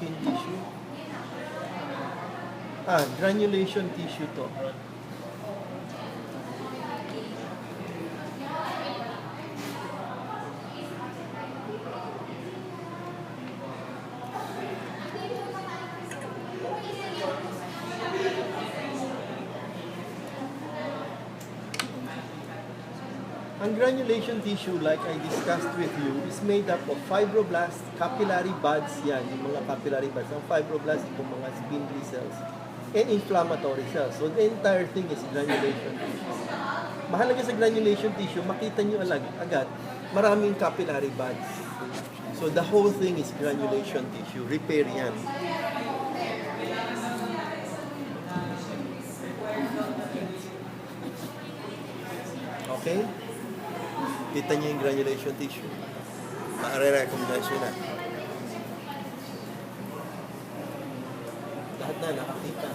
skin tissue. Granulation tissue to. Ang granulation tissue, like I discussed with you, is made up of fibroblasts, capillary buds, yan, yung mga capillary buds. Ang fibroblasts, yung mga spindly cells, and inflammatory cells. So the entire thing is granulation tissue. Mahalaga sa granulation tissue, makita nyo agad, maraming capillary buds. So the whole thing is granulation tissue. Repair yan. Okay? Kita niyo yung granulation tissue. Maare-recommendation na. Lahat na nakakita.